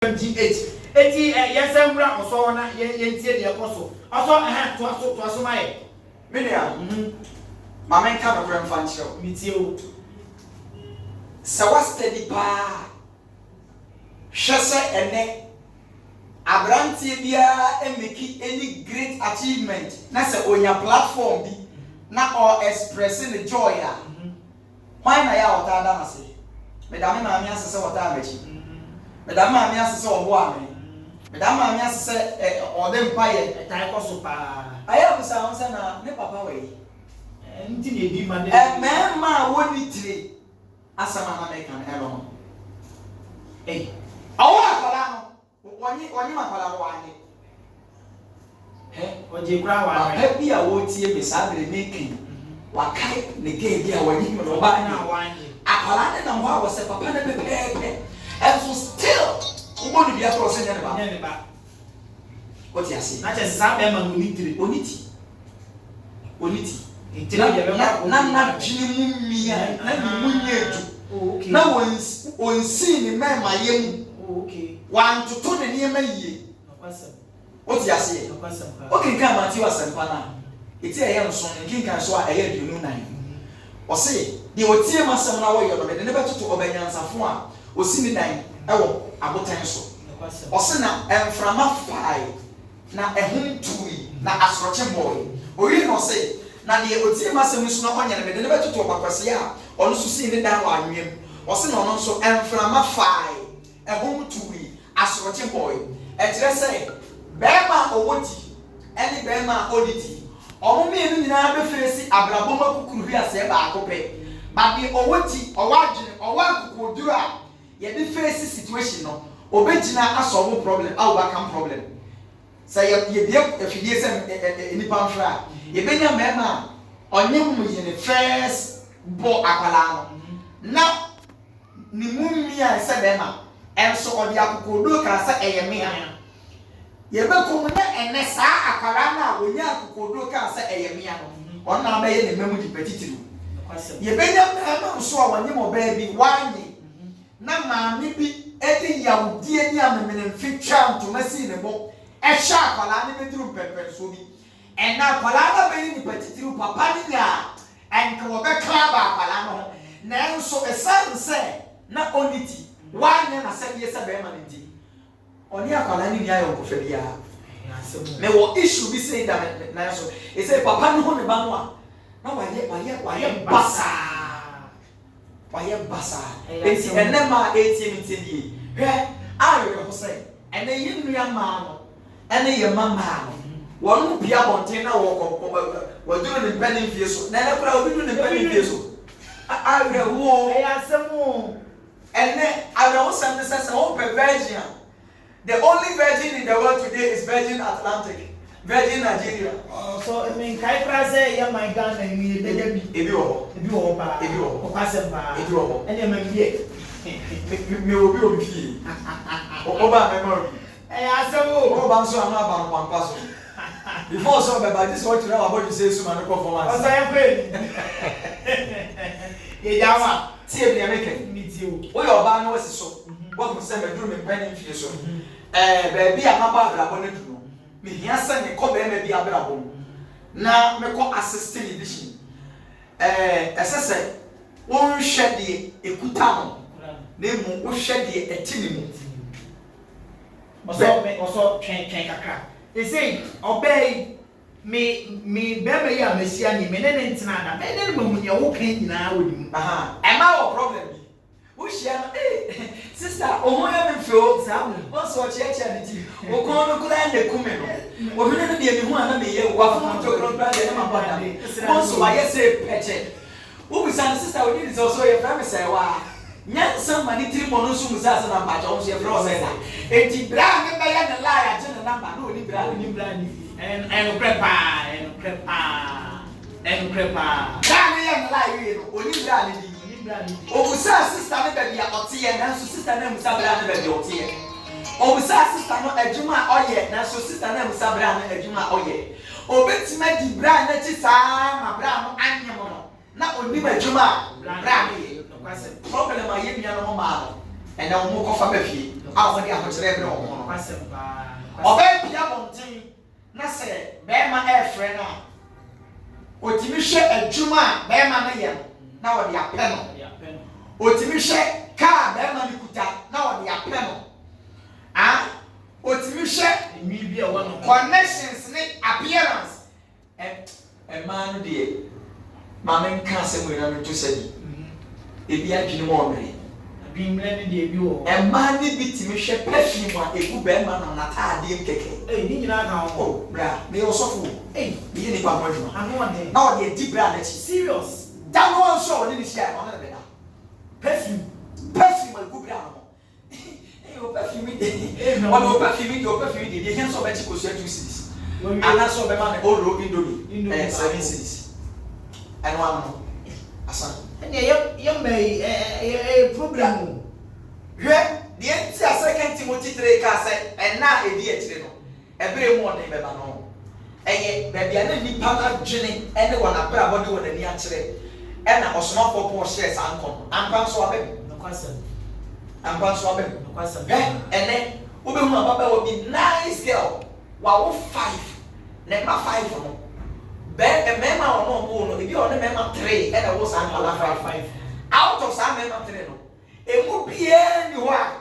MGH. Eti yesemra oso na yentie de ekoso. Oso to aso mai. Media. Mama nka no kran fan chiro. Mitie o. Sawa steady pa. Hwese ene abrantie bia emeki any great achievement. Na se onya platform bi na or expressing the joy a. Why na ya wota da na se? Medame ma mi asese wota amachi. Medame ma mi asese obo ame. Medame ma mi asese ode mpaye Tai koso pa. Aya busa won se na ne papa we. Nti na ebi ma ne. Mema woni tire asama na make an elo. Awa akala no. Wonyi makala no wanye. Oje kura wa. Papa bi a wo tie me sabre making. Wakai ne ge bi a wonyi no ba na wanye. Akala ne na ho a se papa na pepepe. And so still wo ni bia cross ne ba. Ne ba. What you say? Na che sa be ma onitire. Oniti. Na chini mumia na ni munyeju. Okay. Na wonsi ni mema yem. Okay. Wan tutu ne niema yie. Nokwasem. What you say? Nokwasem. Okay, kan ma ti wasempa na. Eti eye nso nkin kan so a eye duonu nan. O se, de otie masem na wo yo no be ne betutu obanyansafo a osi ni dan ewo abotan so. Nokwasem. O se na emframa fai na ehun tui na asroche boy. Oyi no se na de otie masem so na onye ne be ne betutu obakwase a ono so si ni dan wa anwem. O se na ono so emframa fai ehun tui asroche boy. E kire se bema owoti eni bema oditi omo me nu nyina be face abraboma kukuru bi ase ba akope ba bi owoti owadwene owakuku duru a ye be face situation no obegina asolve problem a overcome problem say ye bia afidie se nipa mfra ye benya mema onye mu yene first bo akwala no na ni mummi a se bema enso odi akuku duru ka se eyemea Yebeko na ene saa akwara na wonya akokodo ka se eyemia no ona ma ye ne memu di petitiru yebenya ma nso a wanye mo ba bi wanye na maami bi edi yawdie ni amemene mfitwa ntomasi ne bo ehya akwara ne beduru pepe so bi ena akwara na be ni petitiru papa ni ya enka wo be ka ba akwara no na nso esanse na oniti wanye na se ye se be ma ne Oni akwala ni ayo ko fe bia. Me wo issue bi say that na so. E say papa no ho ne ba no a. Na waye basa. Waye basa. Enti enema ATM ntedi. Hwe ayo ko say. Ene yi nua ma no. Ene ye mama no. Wonu bia bonten na wo duru ne mpani fie so. Na ele kura obi duru ne mpani fie so. Ayo wo. E asemu. Ene ayo wo sam ne say wo pe virgin. The only virgin in the world today is Virgin Atlantic, Virgin Nigeria. So I mean, kai praise ya my Ghana ni de bi. Ebi wo ba. O kwasem ba. Ebi wo. Ene ma bie. Me obi fi. O ba me mo. Asemu. O ba nso ana ba no pampa so. Before so be ba this what you know about you say so man performance. O say pe. Ye jawa. Tie bi make. Mi tie o. O yo ba no wasi so. What we say me duru me pen fie so. Baby amaba abrabo ne duru. Me hia se me ko be me bi abrabo. Na me ko assistant edition. Esese won hwe de ekuta no. Na mu wo hwe de etini mu. Oso twen kakra. They say obey me bebe ya mesia ni me ne ntina da. Me ne mu nya wo kan nyina wo dim. Aha. Ema wo problem bi. Wo hia sister omo ya me fio samu. Won so cheche ne ti. Wo kon no kula na kume no. Wo hune no de me hu ana me ye wa fun to kron bra de na mabada. Won so wa ye say peche. Wo bi san sister wo di so ye fra me say wa. Nyansa mani 3 mono so musa na pa jo so ye fra o say na. Enti bra me ba ya na la ya je na number no ni bra ni. En prepare. Bra me ya na la yi no. Oni bra ni di. Obusa sister ne baby a otie na so sister na musa bra ne baby otie. Obusa sister no adwuma oye na so sister na musa bra ne adwuma oye. Obetima di bra na chi saa ma bra no anyem no. Na oni ma adwuma bra ne ye. Problem a ye bia no ma no. And now mo ko fa ba fie. a wɔde ahokyerɛ bi wɔ ho no ɔbɛn pia bɔnten na sɛ bɛrima ɛɛfrɛ no a otimi hwɛ adwuma a bɛrima no yɛ no na wɔde apɛ no otimi hwɛ kaa bɛrima no kuta na wɔde apɛ no otimi hwɛ connections ne appearance ɛmaa no deɛ maame nka asɛm wei na meto sɛ bi ebi adwene mu ɔmere adwene ne deɛ bi wɔ ɛmaa ne bi timi hwɛ perfume a egu bɛrima no n'ataadeɛ kɛkɛ ne nyinaa ka ho bra meyɛ ɔsɔfo meyɛ nipa ho adwuma ano na ɔde adi bra n'akyi serious da no nso a ɔne ne hyia ɔne ne bɛda perfume egu bra no perfume de ɔne perfume de deɛ hɛn sɛ ɔbɛkye kosua 2 cedis anaasɛ ɔbɛma ne ɔro indomie 7 cedis ɛno ano no asa ɛnna yɛ problem o hwɛ deɛ nti a 2 Timothy 3 ka sɛ ɛna a ɛdi akyire no ɛbere mu ɔden bɛba no ɛyɛ baabi a na nipa adwene ɛne wɔn abrabɔ de wɔn ani akyerɛ ɛna ɔsomafoɔ Paul hyɛ saa nkɔm ampa nso abɛm ɛnɛ wobɛhu ababaawa bi nice girl wawo 5 na ɛma 5 no mmarima a wɔn ɔmo no ebi a ɔne mmarima 3 ɛna ɛwɔ saa nkɔla 5 out of saa mmarima 3 no emu biara ni hɔ a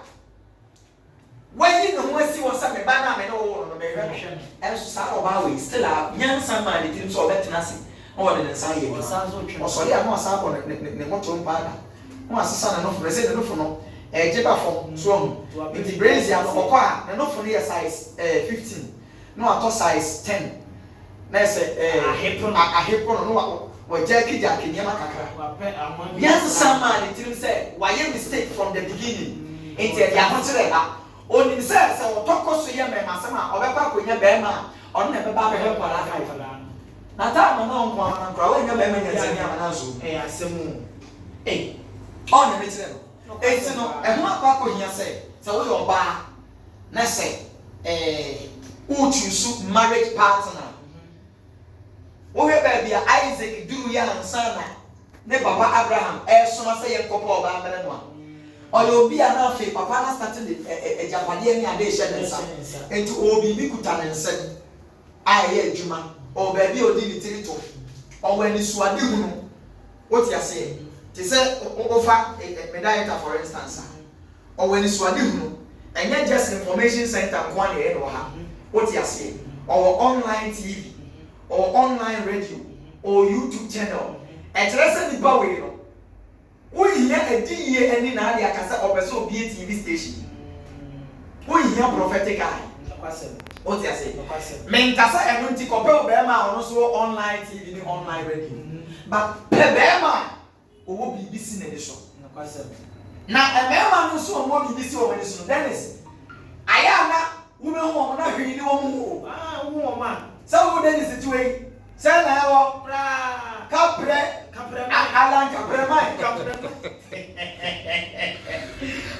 wɔyi ne ho asi wɔ sɛ meba na mene wɔwɔ no mɛhwɛ no ɛnso saa ɔbaa wei still a nyansa maa ne tirim sɛ ɔbɛtena ase na wɔde ne nsa yɛ adwuma ɔsɔre a na ɔsan bɔ ne moto mpaada na wasesa ne nofo sɛ ne nofo no ɛgye ba fam so ɔho nti brains a ɔkɔ a ne nofo no yɛ size 15 na watɔ size 10 na ɛsɛ ahepro no na wɔgya akigya nneɛma kakra nyansa maa ne tirim sɛ wayɛ mistake from the beginning nti ɛde ahokyerɛ ha onim sɛ wɔtɔkɔ so yɛ mɛma asɛm a ɔbɛba akɔnya bɛrima a ɔno na ɛbɛba abɛhwɛ nkwadaa ka na taa ama na ɔnko ama na nkora wɔnyɛ bɛrima nyansani ama na nso ɛyɛ asɛm o ɔna mekyerɛ no eti no ɛho akɔ akɔhia sɛ woyɛ ɔbaa na sɛ wotu so marriage partner wohwɛ baabi a Isaac duru yɛ ansa na ne papa Abraham ɛsoma sɛ yɛ nkɔpɔ ɔbaa mmerɛ no a ɔyɛ obi a na afei papa na start de agyapadeɛ ne ade hyɛ ne nsa nti obibi kuta ne nsa a ɛyɛ adwuma ɔwɔ baabi a ɔdi ne tiri to ɔwɔ anisuade hu no wote aseɛ te sɛ wofa medayɛta for instance a ɔwɔ anisuade hu no ɛnyɛ just information center nko a na ɛyɛ no wɔ ha wote aseɛ ɔwɔ online TV ɔwɔ online radio ɔwɔ YouTube channel ɛkyerɛ sɛ nipa wei no woyia adiyie ani na ade akasa ɔpɛ sɛ obi TV station woyia prophetic eye wote ase menkasa ɛno nti kɔpɛ ɔbɛrima a ɔno so online TV ne online radio but pɛ bɛrima a ɔwɔ biribi si n'ani so na ɛbɛrima no nso ɔwɔ biribi si wɔn ani so Dennis ayɛ ana wobɛhu wɔn na hwee ne wɔn mu wo wɔn a sɛ wo Dennis ti wei sɛ na ɛwɔ kaprɛ alan kaprɛman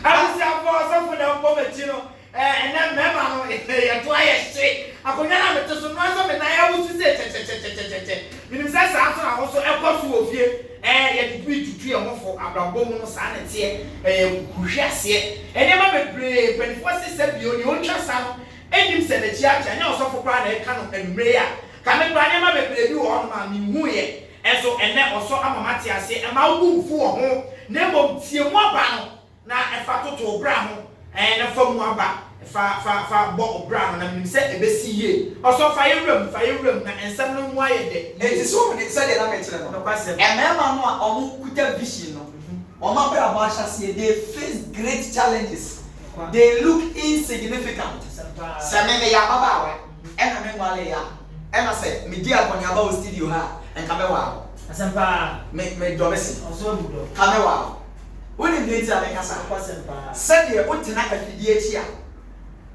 abisiafo ɔsɔfo na ɔbɔ m'akyi no ɛnɛ mmarima no yɛto ayɛ hye akonnwa na mete so no nso me nan awosu sɛ kyɛkyɛkyɛkyɛkyɛ menim sɛ saa so na ho so ɛkɔ so wɔ fie yɛde bi tutu yɛn ho fo abrabɔ mu no saa ne teɛ kuhwe aseɛ nneɛma bebree mpanimfoɔ se sɛ bio ne ɔntwa sa no ɛnim sɛ n'akyi akyɛ nyɛ ɔsɔfo koraa na ɛka no anwummerɛ a kame koraa nneɛma bebree bi wɔ hɔ no ma menhu yɛ ɛnso ɛnɛ ɔsɔ ama mate aseɛ ɛma wo mfu wɔ ho na mmom tie mu aba no na ɛfa toto bra ho na fa mu aba fa bɔ obra no na menim sɛ ɛbɛsi yie ɔsɔ fa yɛwuram na nsɛm no mu ayɛ dɛ ɛti so ne sɛ deɛ na mekyerɛ no ɛmɛɛma no a ɔmo kuta vision no ɔmo abɛrɛ abɔ ahyɛseɛ they face great challenges they look insignificant sɛ me yɛ ababaawa ɛna me nwale yɛ ɛna sɛ medi akɔneaba wɔ studio ha nka bɛwɔ a asɛmpa me dɔbɛ si ɔsɔ mu dɔ ka bɛwɔ a wonim deɛ nti a mekasa sɛdeɛ wotena afidie akyi a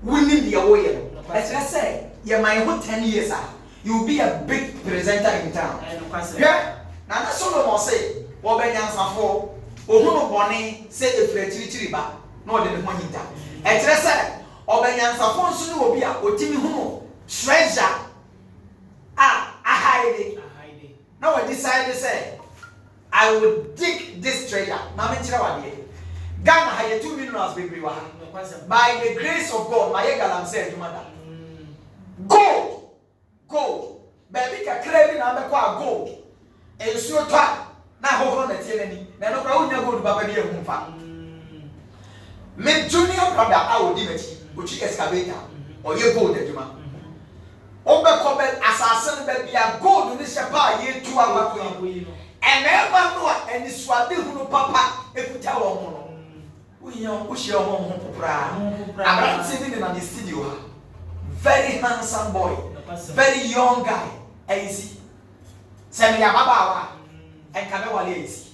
wonim deɛ woyɛ no ɛkyerɛ sɛ yɛma yɛ ho 10 years a you will be a big presenter in town hwɛ na ne Solomon se wɔbɛnyansafoɔ ohunu bɔne sɛ ɛfiri akyirikyiri ba na ɔde ne ho hinta ɛkyerɛ sɛ ɔbɛnyansafoɔ nso ne obi a ɔtumi hunu treasure a ahaide na wɔde decide sɛ I will dig this treasure na menkyerɛ wadeɛ Ghana had 2 minerals baby. By the grace of God, my galam said to mother. Gold. Baby can crave number gold. And so try. Now hold on at any. Now no crowd go to Baba dear Mumfa. Mid junior brother, I will dimity, which excavator, or your gold at Juma. Overcommon assassin baby are gold in this shapa year 2 hours. And never know any swabby who papa if you tell one. We know push your home. I'm sitting in the studio. Very handsome boy, very young guy. And you see, Sammy Yabawa and Kamewa lazy.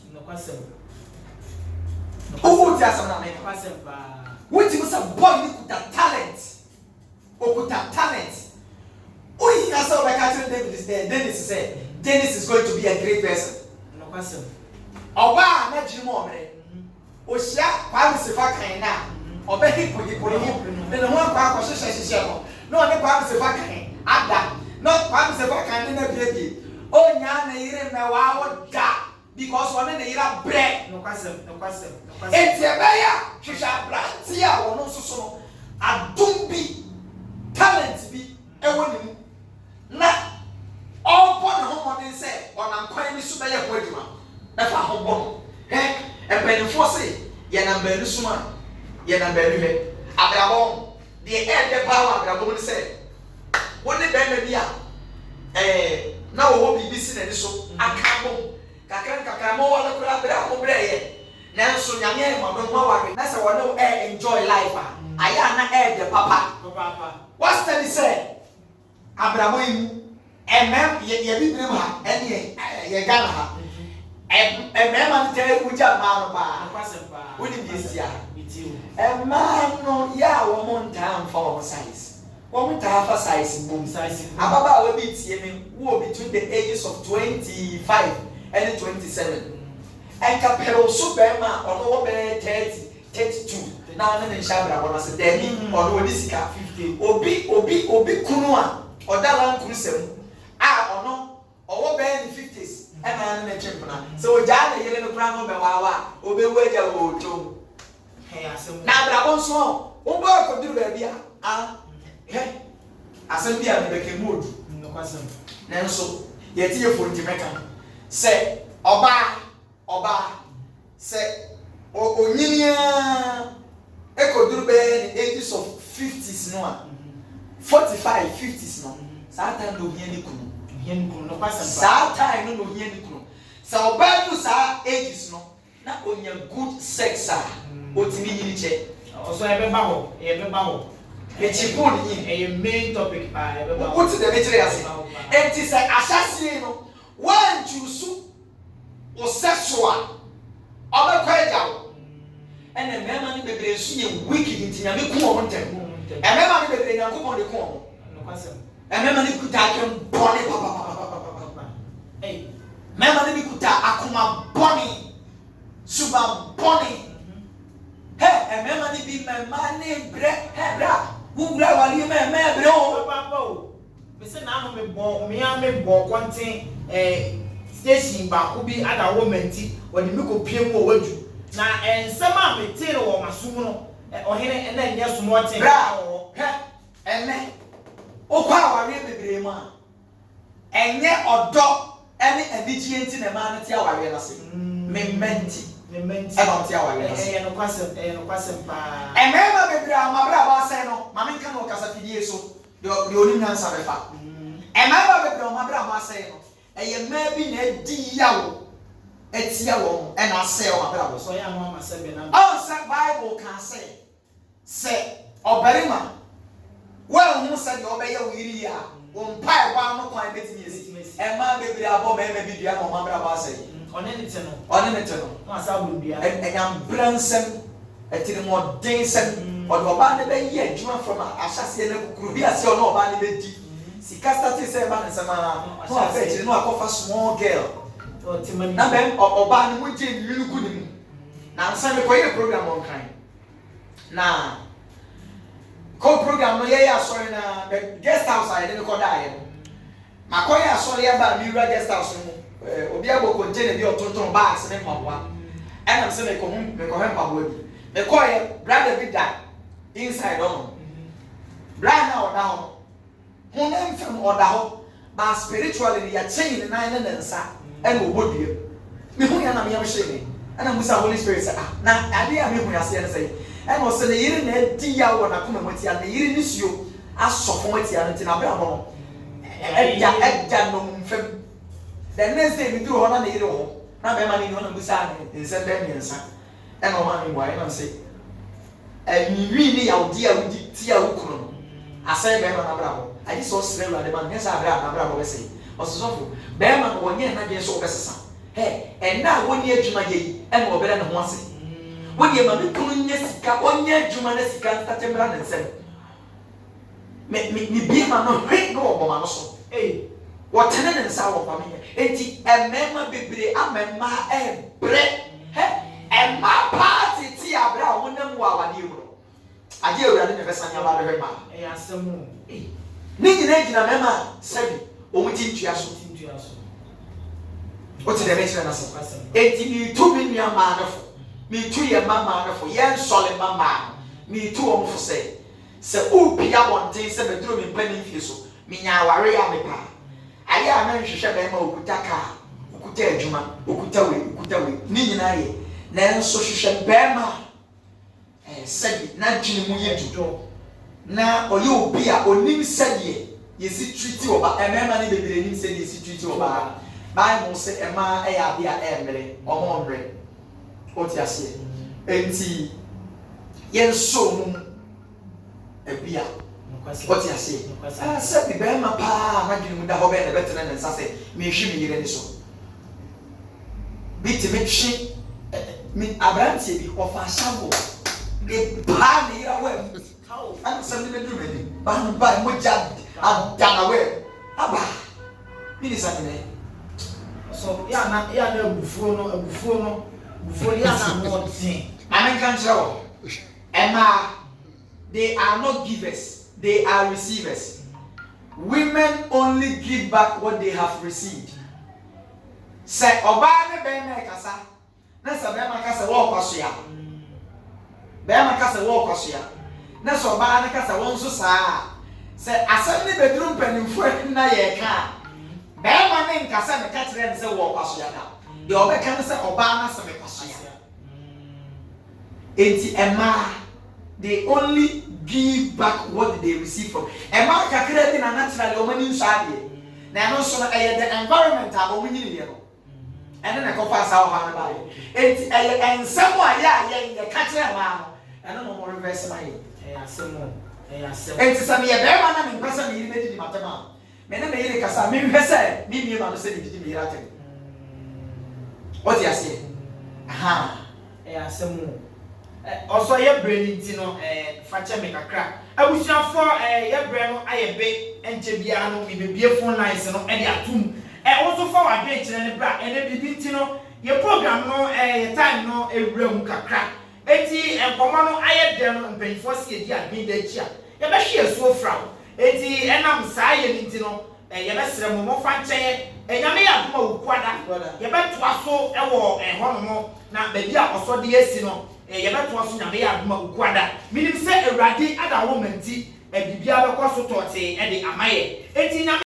Who would just what was a boy who could have talent? Or could have talent? Oh, I saw the catcher David is there. Dennis said, Dennis is going to be a great person. Oba, not you more. Oshia, Pamsi Fakana, obey him, then the one part of Shisha. No, the Pamsi Fakane, Ada, not Pamsi Fakan in a baby. Oh, Yana, you remember what that because one in the Ira bread. No question. It's a bear, Shisha Brantia, or no so. A dumbi talent be a woman. Not all born home on say, or I'm quite Mr. Wedma. That's a home. Heck, and Penfosse, Yanamberusuma, Yanamberu, Abrabon, the air the power, Abrabon said. What the Bendia? Now we'll be busy and so I can't. Kakamo, Abrabo Bray. Now, so young, Mamma, that's how I know enjoy life. I am air the papa. What's that he said? Abraham, and ma'am, ye have any Yagana. And man, tell you which man, wouldn't this year? A man, no, yeah, 1 time for size. 1 time for size, boom size. Ababa will be between the ages of 25 and 27. And Capello Superman or over 30, 32. Now, then, Shabra was a demi or Odisica 50. Obi Kunua or Dalan Crusem. Ah, or no, or over in the 50s. And I mentioned so Jana yellow crown over Wawa, Obe Wager or two. Now, Brabon small, Oba could do baby. Ah, hey, Assembly and became mood. No question. Nanso, yet you for Jamaica. Say, Oba, say, Oninia Echo Dube in the ages of 50s, no 45, 50s, no. Satan do hear the time no hear the crew. So bad you sa ages no. Na on your good sex otimi ni che. Also ebe baho. E chipon ni e main topic pa ebe baho. What the measure ase? Enti say asase no. One choose o sexual. Oba kwaja. And the man ni bebre su ye wicked nti nya me ku o ntem. E me ma ni bebre nya ku pon de ku o. No kwasem. E me ma ni kuta kem bone papa. Hey, member ni kuta akuma boni, suba boni. Hey, and member ni be my money bre, hey bra, who bra wali me bro. Papa, me say na me bo kwantin station ba ko bi ada woman ti, wodi me ko pie mu wadu. Na ensema me tire wo masum no, ohene ena nya sumo tin. Bra, hey, ene. Okwa wari bebre ma. Enye odo any edigienti na man tia ware na se mementi e ba tia ware na se no kwasem pa e mema bebre amabra ba se no ma menka no kasa fidie so de oni nyansa befa e mema bebre amabra ba se no e ye ma bi na di yawo etia wo e na se o abra bo so ya no ama se be na on se bible can say obarima well who said obey ya wiri ya umpai wa no kwan betimi esi e ma bebre abo me bi dua no ma bra ba sai one ne te no no asa bu dua e nyam bransem e tiri mo densem o do ba ne be ye adwuma from asase ne kukuru bi ase o no ba ne be di sika start say ba ne sama no afa tiri no akofa small girl o timani na be o ba ne mo je ni ku ni na nsa me ko ye program on kan na ko program no ye ya sorry na guest house ayi ne ko da ye makoya sorry ya ba mi ra guest house no obi agbo ko je ne bi otonton bags ne pawa e na se me ko hem pawa bi me koye brother bi da inside on brother na oda ho honam fam oda ho but spiritually ya chain na na nsa e no obodie me hu ya na me yam hye ana musa Holy Spirit say na ade ya me hu ya say na say e no say ne yiri na di ya wo na koma mati ya ne yiri ni suo asofo mati ya nti na bra ho edja no mfam the next day me do ho na yiri ho na be ma ni ho na musa ne nse be mi nsa e no ma mi wa e na say mi wi ni ya odi a odi ti a wukuru no asai be ma na bra ho adi so sre ru ade ma ne sa bra na bra ho be say ososofo be ma ko nye na je so obesesa hey and now woni adwuma ye e na obere ne ho ase woni ma me kunu nye sika onye adwuma na sika tatembra na nsem me bi ma no hwe no obo ma no so wotene ne nsa wo pa me enti emema bebre amema ebre emma party ti abra wo nam wa wade mu ade awurade ne besa nya ba de ma asemu ni nyina mema sabi o mu tintua so o ti de me chira na so enti mi tu mi nua ma na fo mi tu ye mama na fo ye nsole mama mi tu o mu fo se o pia wonten se bedro mi pani fie so mi nya aware ya me pa aya na nhwehwe be ma okuta ka okuta adwuma okuta we ni nyina ye na nso hwehwe be ma sabi na dwene mu ye dudo na oye obi a onim sabi yesi treat oba emema ni bebere nim sabi yesi treat oba Bible say ema eya bia emre omo nre oti ase enti yen so mu ebia oti ase sabi be ma pa na dwene mu da ho be na betena na nsa se me hwi me yire ni so biti me hwi mi abrantie bi ofa shabo e pa ni ira we ana sam ni bedru meni ba mo jab adana we aba ni sanne so ya na bufuo no ya na no tin amen kan tell Emma they are not givers, they are receivers. Women only give back what they have received. Say oba ne be na kasa na se be ma kasa wo kwaso ya be ma kasa wo kwaso ya na so oba ne kasa won so saa se asem ne bedrum panimfo na ye ka be ma ne nkasa ne ka kire ne se wo kwaso ya da de oba kan se oba na se me kwaso ya enti Emma they only give back what they receive from Emma kakire bi na naturally o mani nso ade na no so na the environment a o munyi ne no ene na kofa sa o ha na ba enti ensemo a ye ka kire ma no ene no mo reverse ma ye asemo enti sa me ye be ma na me pesa me yiri me di matema me na me yiri kasa me pesa me mi ma no se di me yira tem o ti ase aha asemo also ye brain ntino fache me kakra abusuafo ye brain no ayebe enche bia no me bebie phone lines no e de atum also for wadwe kire ne bra ene bibi ntino ye program no ye time no ewura mu kakra eti enkomo no aye de no mpenfo se edi adwen da chi a ye be hwe so fra eti enam saa ye ntino ye be sere mo fa nche enyame ya duma wukwada ye be toa so ewo ho no na ba bia oso de esi no ye beto aso nyame ya aduma ukwada minim se awrade ada wo manti bibia be kwaso tote e de amaye enti